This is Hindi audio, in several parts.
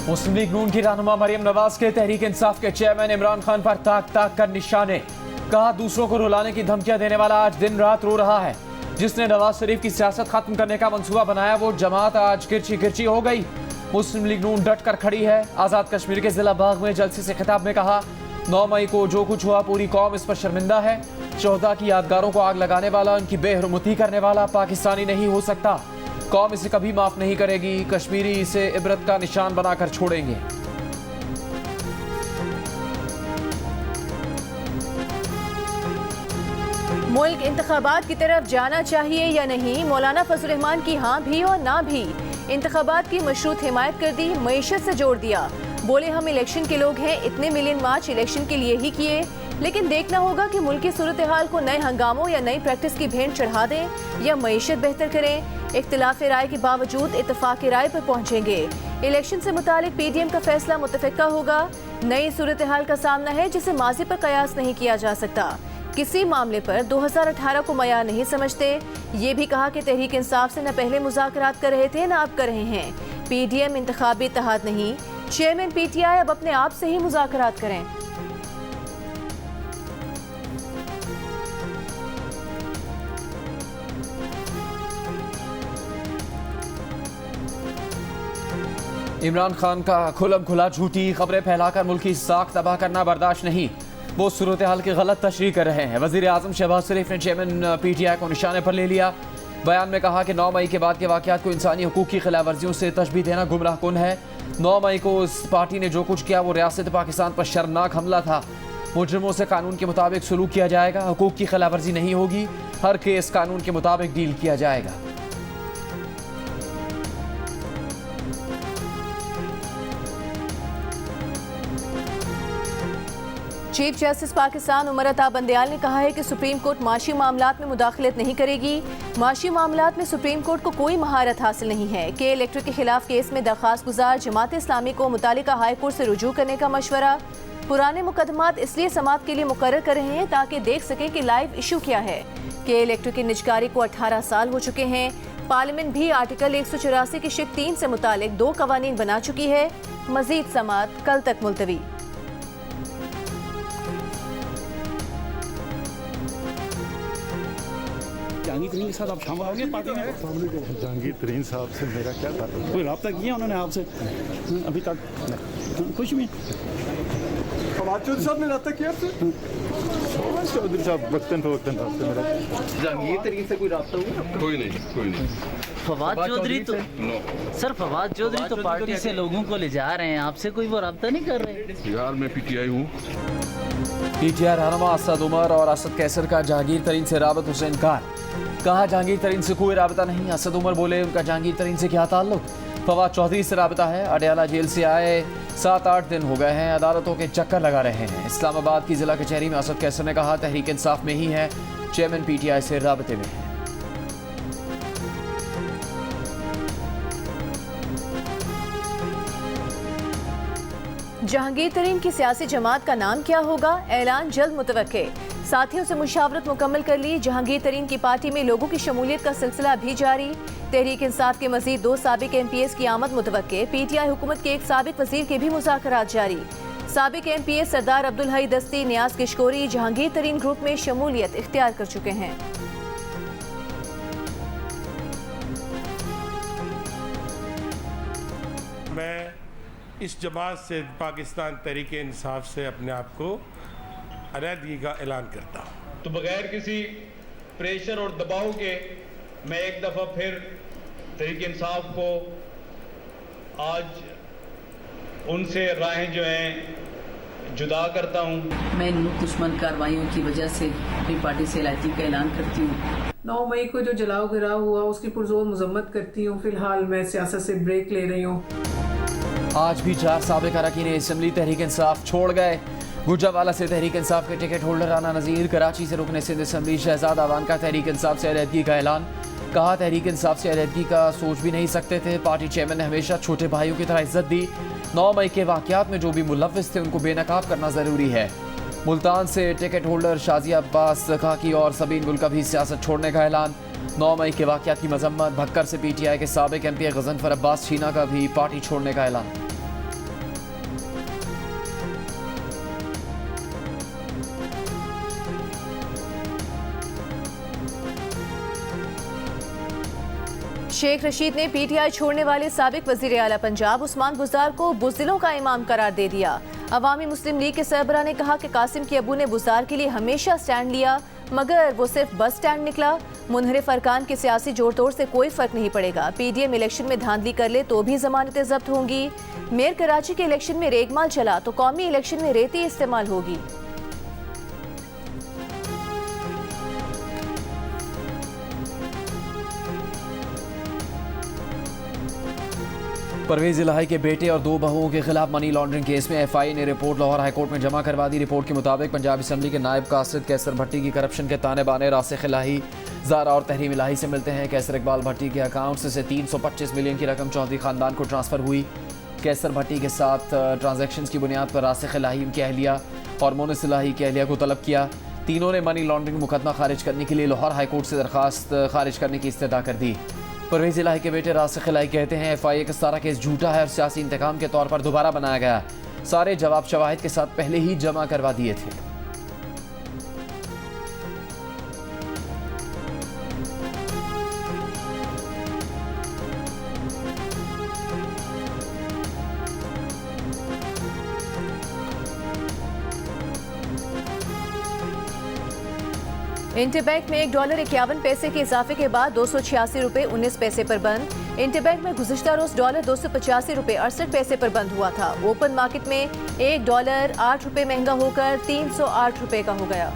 मुस्लिम लीग नून की रहनुमा मरियम नवाज के तहरीक इंसाफ के चेयरमैन इमरान खान पर ताक ताक कर निशाने। कहा दूसरों को रुलाने की धमकियां देने वाला आज दिन रात रो रहा है। जिसने नवाज शरीफ की सियासत खत्म करने का मंसूबा बनाया वो जमात आज किरची किरची हो गई। मुस्लिम लीग नून डट कर खड़ी है। आजाद कश्मीर के जिला बाग में जलसे से खिताब में कहा 9 मई को जो कुछ हुआ पूरी कौम इस पर शर्मिंदा है। शोहदा की यादगारों को आग लगाने वाला, उनकी बेहरमती करने वाला पाकिस्तानी नहीं हो सकता। कौम इसे कभी माफ नहीं करेगी। कश्मीरी इसे इबरत का निशान बनाकर छोड़ेंगे। मुल्क इंतखाबात की तरफ जाना चाहिए या नहीं, मौलाना फजल रहमान की हाँ भी और ना भी। इंतखाबात की मशरूत हिमायत कर दी, मईशत से जोड़ दिया। बोले हम इलेक्शन के लोग हैं, इतने मिलियन मार्च इलेक्शन के लिए ही किए, लेकिन देखना होगा कि मुल्क की सूरत हाल को नए हंगामों या नई प्रैक्टिस की भेंट चढ़ा दें या मईशत बेहतर करें। इख्तिलाफ राय के बावजूद इत्तफाक राय पर पहुंचेंगे। इलेक्शन से मुतालिक PDM का फैसला मुतफिका होगा। नई सूरत हाल का सामना है जिसे माजी पर कयास नहीं किया जा सकता। किसी मामले पर 2018 को मयार नहीं समझते। ये भी कहा कि तहरीक इंसाफ से न पहले मुज़ाकरात कर रहे थे न अब कर रहे हैं। PDM इंतखाबी इत्तेहाद नहीं। चेयरमैन PTI अब अपने आप से ही मुज़ाकरात करें। इमरान खान का खुलम खुला झूठी खबरें फैलाकर मुल्क की साख तबाह करना बर्दाश्त नहीं। वो सूरत हाल की गलत तशरीह कर रहे हैं। वज़ीर आज़म शहबाज शरीफ ने चेयरमैन PTI को निशाने पर ले लिया। बयान में कहा कि 9 मई के बाद के वाक़यात को इंसानी हकूक़ की खिलाफ वर्जियों से तशबीह देना गुमराह कुन है। 9 मई को इस पार्टी ने जो कुछ किया वो रियासत पाकिस्तान पर शर्मनाक हमला था। मुजरिमों से कानून के मुताबिक सलूक किया जाएगा। हकूक़ की खिलाफ वर्जी नहीं होगी। हर केस कानून के मुताबिक डील किया जाएगा। चीफ जस्टिस पाकिस्तान उमर अता बंदयाल ने कहा है कि सुप्रीम कोर्ट माशी मामलात में मुदाखलत नहीं करेगी। माशी मामलात में सुप्रीम कोर्ट को कोई महारत हासिल नहीं है। के इलेक्टर के खिलाफ केस में दरख्वास्त गुजार जमात इस्लामी को मुतालिका हाई कोर्ट से रुजू करने का मशवरा। पुराने मुकदमात इसलिए समात के लिए मुकर्रर कर रहे हैं ताकि देख सकें कि लाइव इशू क्या है। के इलेक्टर की निजकारी को 18 साल हो चुके हैं। पार्लियामेंट भी आर्टिकल 184 की शिक 3 से मुतालिक 2 कवानीन बना चुकी है। मजीद समात कल तक मुलतवी। जहांगीर तरीन के साथ आप शामिल होंगे पार्टी में? जहांगीर तरीन साहब से मेरा क्या ताल्लुक? कोई रब्ता किया उन्होंने आपसे अभी तक? कुछ भी। फवाद चौधरी साहब ने रब्ता किया आपसे? फवाद चौधरी साहब वक्तन फवक्तन आपसे मेरा। जहांगीर तरीन से कोई रब्ता हुआ? कोई नहीं। फवाद चौधरी तो सर फवाद चौधरी तो पार्टी से लोगों को ले जा रहे हैं, आपसे कोई वो रब्ता नहीं कर रहे? यार मैं PTI हूँ। PTI रहनुमा असद उमर और असद कैसर का जहांगीर तरीन से राबत से इनकार। कहा जहांगीर तरीन से कोई राबता नहीं। असद उमर बोले उनका जहांगीर तरीन से क्या ताल्लुक। फवाद चौधरी से राबता है। अडयाला जेल से आए 7-8 दिन हो गए हैं। अदालतों के चक्कर लगा रहे हैं। इस्लामाबाद की जिला कचहरी में असद कैसर ने कहा तहरीक इंसाफ में ही है। चेयरमैन PTI से राबते में है। जहांगीर तरीन की सियासी जमात का नाम क्या होगा, ऐलान जल्द मुतवक्के। साथियों से मुशावरत मुकम्मल कर ली। जहांगीर तरीन की पार्टी में लोगों की शमूलियत का सिलसिला भी जारी। तहरीक इंसाफ के मजीद 2 साबिक MPS की आमद मुतवक्के। PTI हुकूमत के एक साबिक वजीर के भी मुज़ाकरात जारी। साबिक MPS सरदार अब्दुल हई दस्ती, नियाज किशकोरी जहांगीर तरीन ग्रुप में शमूलियत इख्तियार कर चुके हैं। मैं इस जमात से पाकिस्तान तहरीक इंसाफ से अपने आप को अलहदगी का ऐलान करता हूँ। तो बगैर किसी प्रेशर और दबाव के मैं एक दफ़ा फिर तहरीक इंसाफ को आज उनसे राहें जो हैं जुदा करता हूँ। मैं इन दुश्मन कार्रवाइयों की वजह से अपनी पार्टी से अलहदगी का ऐलान करती हूँ। 9 मई को जो जलाओ गिराव हुआ उसकी पुरजोर मजम्मत करती हूँ। फिलहाल मैं सियासत से ब्रेक ले रही हूँ। आज भी 4 साबिक अरकान असम्बली तहरीक इंसाफ छोड़ गए। गुजरावाला से तहरीक इंसाफ के टिकट होल्डर राना नज़ीर, कराची से रुकने सिंध असम्बली शहजाद अवान का तहरीक इंसाफ से अलहदगी का ऐलान। कहा तहरीक इंसाफ से अलहदगी का सोच भी नहीं सकते थे। पार्टी चेयरमैन ने हमेशा छोटे भाइयों की तरह इज्जत दी। 9 मई के वाक़यात में जो भी मुलव्विस थे उनको बेनकाब करना ज़रूरी है। मुल्तान से टिकट होल्डर शाजिया अब्बास खाकी और सबीन गुल का भी सियासत छोड़ने का ऐलान। 9 मई के वाक़यात की मजम्मत। भक्कर से PTI के साबिक MP गजनफर अब्बास छीना का भी पार्टी छोड़ने का ऐलान। शेख रशीद ने पीटीआई छोड़ने वाले साबिक वजीर आला पंजाब उस्मान बुज़दार को बुज़दिलों का इमाम करार दे दिया। अवामी मुस्लिम लीग के सरबराह ने कहा कि कासिम के अबू ने बुज़दार के लिए हमेशा स्टैंड लिया, मगर वो सिर्फ बस स्टैंड निकला। मुनहरिफ अरकान के सियासी जोड़ तोड़ से कोई फर्क नहीं पड़ेगा। पीडीएम इलेक्शन में धांधली कर ले तो भी जमानतें जब्त होंगी। मेयर कराची के इलेक्शन में रेगमाल चला तो कौमी इलेक्शन में रेती इस्तेमाल होगी। परवेज इलाही के बेटे और 2 बहुओं के खिलाफ मनी लॉन्ड्रिंग केस में एफआईए ने रिपोर्ट लाहौर हाईकोर्ट में जमा करवा दी। रिपोर्ट के मुताबिक पंजाब असम्बली के नायब कासिद कैसर भट्टी की करप्शन के ताने बाने रासिख इलाही, ज़ारा और तहरीम इलाही से मिलते हैं। कैसर इकबाल भट्टी के अकाउंट से 325 मिलियन की रकम चौधरी खानदान को ट्रांसफ़र हुई। कैसर भट्टी के साथ ट्रांजैक्शंस की बुनियाद पर रासिख इलाही उनकी अहलिया और मोनिस इलाही की अहलिया को तलब किया। तीनों ने मनी लॉन्ड्रिंग मुकदमा खारिज करने के लिए लाहौर हाईकोर्ट से दरखास्त खारिज करने की इस्तदा कर दी। परवेज इलाही के बेटे रासिख इलाही कहते हैं एफआईए का सारा केस झूठा है और सियासी इंतकाम के तौर पर दोबारा बनाया गया। सारे जवाब शवाहिद के साथ पहले ही जमा करवा दिए थे। इंटरबैंक में $1.51 के इजाफे के बाद 286 रुपये 19 पैसे पर बंद। इंटरबैंक में गुज़िश्ता रोज $285 रुपये 68 पैसे पर बंद हुआ था। ओपन मार्केट में $1 8 रुपये महंगा होकर $308 रुपये का हो गया।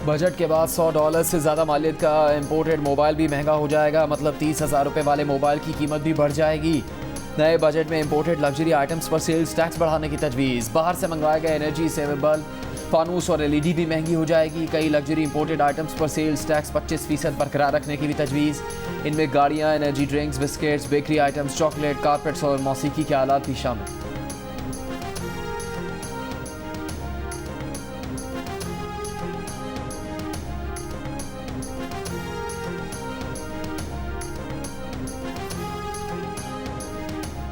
बजट के बाद $100 से ज़्यादा मालियत का इम्पोर्टेड मोबाइल भी महंगा हो जाएगा, मतलब 30,000 रुपये वाले मोबाइल की कीमत भी बढ़ जाएगी। नए बजट में इम्पोर्टेड लग्जरी आइटम्स पर सेल्स टैक्स बढ़ाने की तजवीज़। बाहर से मंगवाए गए एनर्जी सेवर बल्ब, फानूस और एलईडी भी महंगी हो जाएगी। कई लग्जरी इंपोर्टेड आइटम्स पर सेल्स टैक्स 25% बरकरार रखने की भी तजवीज़। इनमें गाड़ियाँ, energy drinks, biscuits, bakery items, chocolate, carpets और मौसीकी के आलात भी शामिल।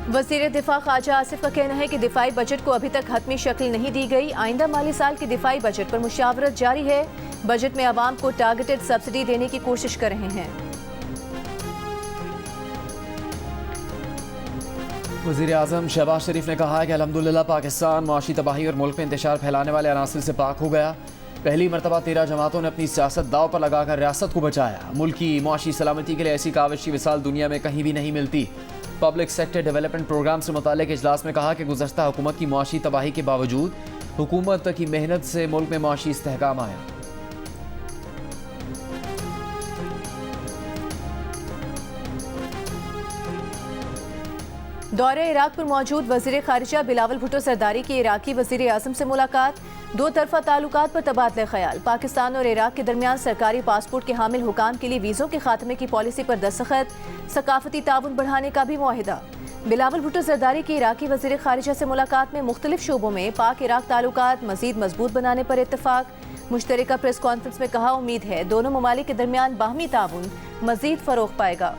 वज़ीर दिफा ख्वाजा आसिफ का कहना है कि दिफाई बजट को अभी तक हतमी शक्ल नहीं दी गई। आइंदा माली साल के दिफाई बजट पर मुशावरत जारी है। बजट में आवाम को टारगेटेड सब्सिडी देने की कोशिश कर रहे हैं। वज़ीर आज़म शहबाज शरीफ ने कहा है कि अल्हम्दुलिल्लाह पाकिस्तान मुआशी तबाही और मुल्क में इंतशार फैलाने वाले अनासिर से पाक हो गया। पहली मरतबा 13 जमातों ने अपनी सियासत दाव पर लगाकर रियासत को बचाया। मुल्क की मुआशी सलामती के लिए ऐसी काविश की मिसाल दुनिया में कहीं भी नहीं मिलती। पब्लिक सेक्टर डेवलपमेंट प्रोग्राम से मुताल्लिक़ इजलास में कहा कि गुज़श्ता हुकूमत की मुआशी तबाही के बावजूद हुकूमत की मेहनत से मुल्क में मुआशी इस्तेहकाम आया। दौरे इराक पर मौजूद वज़ीर ख़ारिजा बिलावल भुट्टो सरदारी की इराकी वज़ीर आज़म से मुलाकात। 2 तरफ़ा ताल्लुकात पर तबादला ख्याल। पाकिस्तान और इराक के दरमियान सरकारी पासपोर्ट के हामिल हुकाम के लिए वीज़ों के खात्मे की पॉलिसी पर दस्तखत। सकाफती ताउन बढ़ाने का भी मुआहिदा। बिलावल भुट्टो सरदारी की इराकी वज़ीर ख़ारिजा से मुलाकात में मुख्तलिफ शोबों में पाक इराक ताल्लुकात मज़ीद मजबूत बनाने पर इत्तफाक। मुश्तरका प्रेस कॉन्फ्रेंस में कहा उम्मीद है दोनों ममालिक के दरमियान बाहमी ताउन मज़ीद फ़रोग़ पाएगा।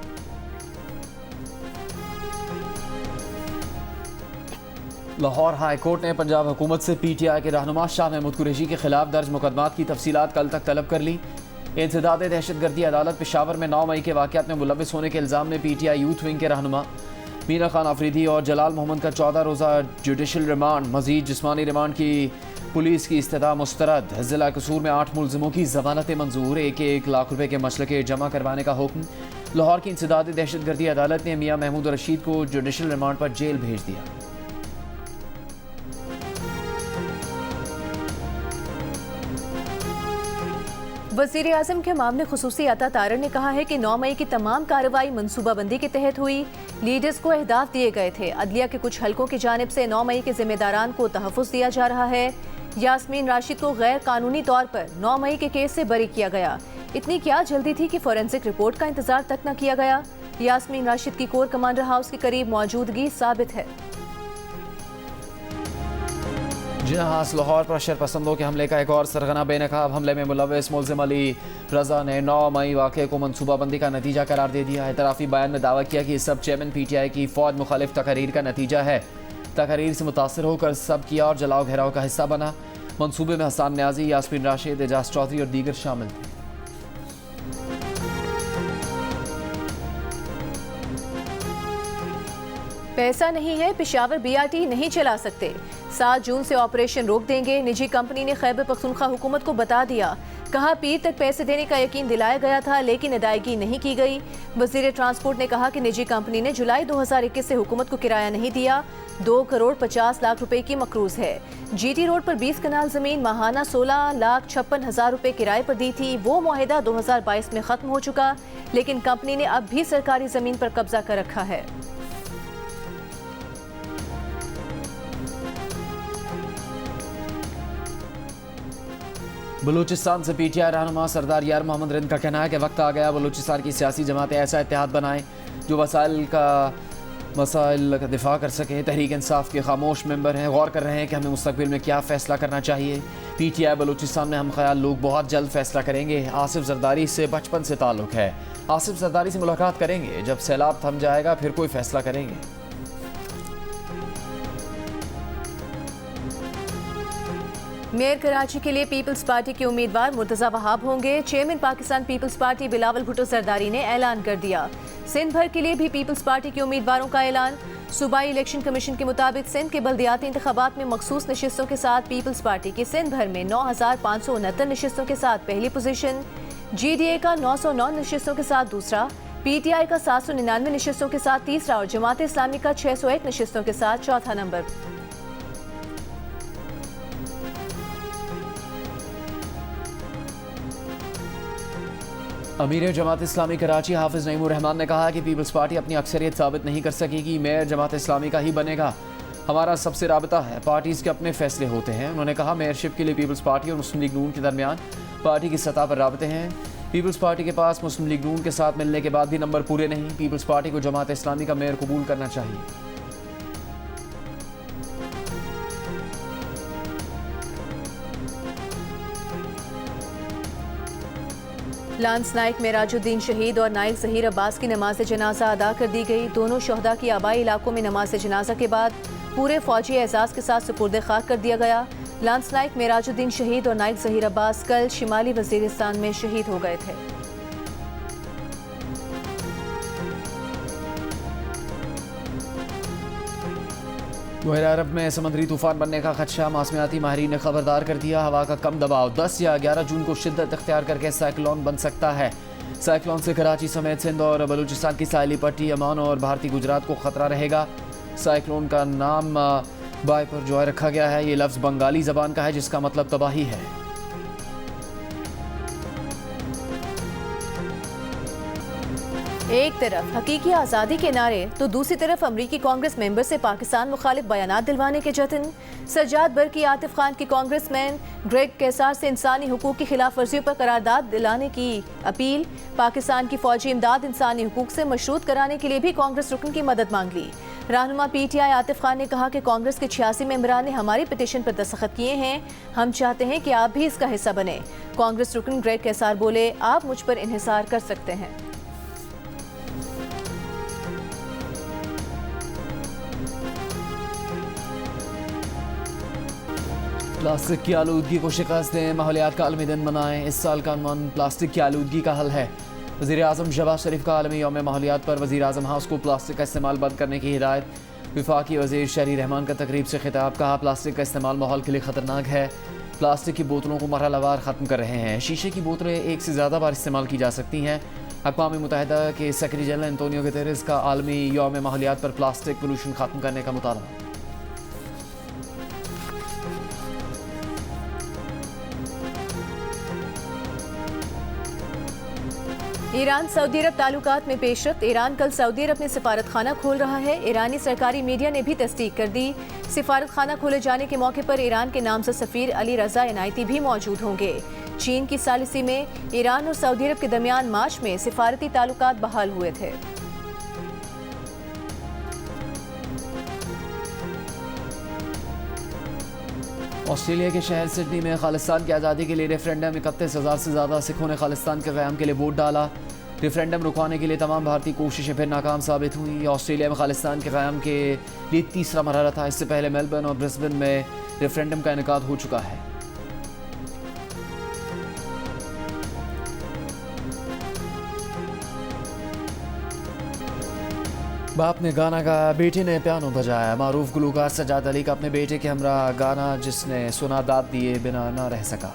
लाहौर हाई कोर्ट ने पंजाब हुकूमत से पीटीआई के रहनुमा शाह महमूद कुरैशी के खिलाफ दर्ज मुकदमात की तफसीलात कल तक तलब कर ली। इंसदाद दहशतगर्दी अदालत पेशावर में 9 मई के वाक़यात में मुलविस होने के इल्ज़ाम में पीटीआई यूथ विंग के रहनुमा मीना खान आफरीदी और जलाल मोहम्मद का 14 रोज़ा जुडिशल रिमांड, मजीद जिस्मानी रिमांड की पुलिस की इस्तदा मुस्तरद। ज़िला कसूर में 8 मुलजिमों की ज़मानतें मंजूर। 1-1 लाख रुपये के मसलके जमा करवाने का हुक्म। लाहौर की इंसदाद दहशतगर्दी अदालत ने मियाँ महमूद रशीद को जुडिशल रिमांड पर जेल भेज दिया। वज़ीर आज़म के मामले खुसूसी अता तारड़ ने कहा है कि 9 मई की तमाम कार्रवाई मनसूबाबंदी के तहत हुई। लीडर्स को अहदाफ दिए गए थे। अदलिया के कुछ हलकों की जानिब से 9 मई के जिम्मेदारान को तहफ़्फ़ुज़ दिया जा रहा है। यास्मीन राशिद को गैर कानूनी तौर पर 9 मई के केस से बरी किया गया। इतनी क्या जल्दी थी कि फोरेंसिक रिपोर्ट का इंतजार तक न किया गया। यास्मीन राशिद की कोर कमांडर हाउस के करीब मौजूदगी साबित है। जहां लाहौर पर शरपसंदों के हमले का एक और सरगना बेनकाब हमले में मुलविस मुल्ज़िम अली रजा ने 9 मई वाक़े को मनसूबाबंदी का नतीजा करार दे दिया। एतराफ़ी बयान में दावा किया कि सब चेयरमैन पीटीआई की फ़ौज मुखालिफ तकरीर का नतीजा है। तकरीर से मुतासर होकर सब किया और जलाओ घेराव का हिस्सा बना। मनसूबे में हसन न्याजी, यास्मीन राशिद, एजाज चौधरी और दीगर शामिल थे। पैसा नहीं है, पेशावर बीआरटी नहीं चला सकते। 7 जून से ऑपरेशन रोक देंगे। निजी कंपनी ने खैबर पख्तूनख्वा हुकूमत को बता दिया। कहा पीर तक पैसे देने का यकीन दिलाया गया था लेकिन अदायगी नहीं की गई। वजीर ट्रांसपोर्ट ने कहा कि निजी कंपनी ने जुलाई 2021 से हुकूमत को किराया नहीं दिया। 2,50,00,000 रुपए की मकरूज है। जीटी रोड पर 20 कनाल जमीन माहाना 16,56,000 रुपए किराए पर दी थी। वो मुआहिदा 2022 में खत्म हो चुका, लेकिन कंपनी ने अब भी सरकारी जमीन पर कब्जा कर रखा है। बलूचिस्तान से पीटीआई रहनुमा सरदार यार मोहम्मद रिंद का कहना है कि वक्त आ गया बलूचिस्तान की सियासी जमातें ऐसा इत्तेहाद बनाएं जो मसाइल का दिफा कर सकें। तहरीक इंसाफ के खामोश मेंबर हैं, गौर कर रहे हैं कि हमें मुस्तकबिल में क्या फ़ैसला करना चाहिए। पीटीआई बलूचिस्तान में हम ख्याल लोग बहुत जल्द फ़ैसला करेंगे। आसिफ जरदारी से बचपन से ताल्लुक़ है। आसिफ जरदारी से मुलाकात करेंगे, जब सैलाब थम जाएगा फिर कोई फ़ैसला करेंगे। मेयर कराची के लिए पीपल्स पार्टी के उम्मीदवार मुर्तज़ा वहाब होंगे। Chairman Pakistan Peoples Party Bilawal Bhutto Zardari ने ऐलान कर दिया। सिंध भर के लिए भी पीपल्स पार्टी के उम्मीदवारों का ऐलान। सूबाई इलेक्शन कमीशन के मुताबिक सिंध के बल्दियाती इंतखाबात में मखसूस नशिस्तों के साथ पीपल्स पार्टी की सिंध भर में 9,569 नशिस्तों के साथ पहली पोजीशन, GDA का 909 नशिस्तों के साथ दूसरा, PTI का 799 नशिस्तों के साथ तीसरा और जमात इस्लामी का 601 नशिस्तों के साथ चौथा नंबर। अमीर जमात इस्लामी कराची हाफिज नईमुर रहमान ने कहा कि पीपल्स पार्टी अपनी अक्सरियत साबित नहीं कर सकेगी, मेयर जमात इस्लामी का ही बनेगा। हमारा सबसे राबता है, पार्टीज़ के अपने फैसले होते हैं। उन्होंने कहा मेयरशिप के लिए पीपल्स पार्टी और मुस्लिम लीग नून के दरमियान पार्टी की सतह पर राबते हैं। पीपल्स पार्टी के पास मुस्लिम लीग नून के साथ मिलने के बाद भी नंबर पूरे नहीं। पीपल्स पार्टी को जमात इस्लामी का मेयर कबूल करना चाहिए। लांस नाइक मेराजुद्दीन शहीद और नाइक ज़हीर अब्बास की नमाज जनाजा अदा कर दी गई। दोनों शहदा की आबाई इलाकों में नमाज जनाजा के बाद पूरे फौजी एजाज़ के साथ सुपुर्द खाक कर दिया गया। लांस नाइक मेराजुद्दीन शहीद और नाइक ज़हीर अब्बास कल शिमाली वज़ीरिस्तान में शहीद हो गए थे। बहरा अरब में समुद्री तूफान बनने का खदशा, मौसमियाती माहिरीन ने खबरदार कर दिया। हवा का कम दबाव 10 या 11 जून को शिद्दत इख्तियार करके साइक्लोन बन सकता है। साइक्लोन से कराची समेत सिंध और बलूचिस्तान की साहिली पट्टी, अमान और भारतीय गुजरात को खतरा रहेगा। साइक्लोन का नाम बाय पर जॉय रखा गया है। ये लफ्ज़ बंगाली ज़बान का है जिसका मतलब तबाही है। एक तरफ हकीकी आज़ादी के नारे तो दूसरी तरफ अमरीकी कांग्रेस मेंबर से पाकिस्तान मुखालिफ बयानात दिलवाने के जतन। सज्जाद बर्की आतिफ खान की कांग्रेसमैन ग्रेग कैसार से इंसानी हुकूक की खिलाफ वर्जियों पर करारदाद दिलाने की अपील। पाकिस्तान की फौजी इमदाद इंसानी हुकूक से मशरूत कराने के लिए भी कांग्रेस रुकन की मदद मांग ली। रहनुमा PTI आतिफ खान ने कहा कि कांग्रेस के 86 मेंबरान ने हमारी पिटीशन पर दस्तखत किए हैं। हम चाहते हैं कि आप भी इसका हिस्सा बने। कांग्रेस रुकन ग्रेग कैसार बोले, आप मुझ पर इन्हिसार कर सकते हैं। प्लास्टिक की आलूदगी को शिकस्त दें, माहौलियात का आलमी दिन मनाएं। इस साल का उन्वान प्लास्टिक की आलूदगी का हल है। वज़ीर आज़म शहबाज शरीफ का आलमी यौम माहौलियात पर वज़ीर आज़म हाउस को प्लास्टिक का इस्तेमाल बंद करने की हिदायत। वफाकी वज़ीर शहरी रहमान का तकरीब से खिताब, कहा प्लास्टिक का इस्तेमाल माहौल के लिए ख़तरनाक है। प्लास्टिक की बोतलों को मरहलावार ख़त्म कर रहे हैं। शीशे की बोतलें एक से ज़्यादा बार इस्तेमाल की जा सकती हैं। अक़वाम मुत्तहिदा के सेक्रेटरी जनरल एंटोनियो गुतेरेस का आलमी यौम माहौलियात पर प्लास्टिक पोल्यूशन ख़त्म करने का मुतालबा। ईरान सऊदी अरब ताल्लुकात में पेशरफ्त। ईरान कल सऊदी अरब में सिफारत खाना खोल रहा है। ईरानी सरकारी मीडिया ने भी तस्दीक कर दी। सिफारत खाना खोले जाने के मौके पर ईरान के नामज़द सफ़ीर अली रज़ा इनायती भी मौजूद होंगे। चीन की सालिसी में ईरान और सऊदी अरब के दरमियान मार्च में सिफारती ताल्लुकात बहाल हुए थे। ऑस्ट्रेलिया के शहर सिडनी में खालिस्तान की आज़ादी के लिए रेफरेंडम। 31,000 से ज़्यादा सिखों ने खालिस्तान के क़याम के लिए वोट डाला। रेफरेंडम रुकवाने के लिए तमाम भारतीय कोशिशें फिर नाकाम साबित हुई। ऑस्ट्रेलिया में खालिस्तान के क़याम के लिए तीसरा मरहला था। इससे पहले मेलबर्न और ब्रिस्बेन में रेफरेंडम का इनेकाद हो चुका है। बाप ने गाना गाया, बेटे ने पियानो बजाया। मारूफ गुलकार सजाद अली का अपने बेटे के हमरा गाना जिसने सुना दाद दिए बिना ना रह सका।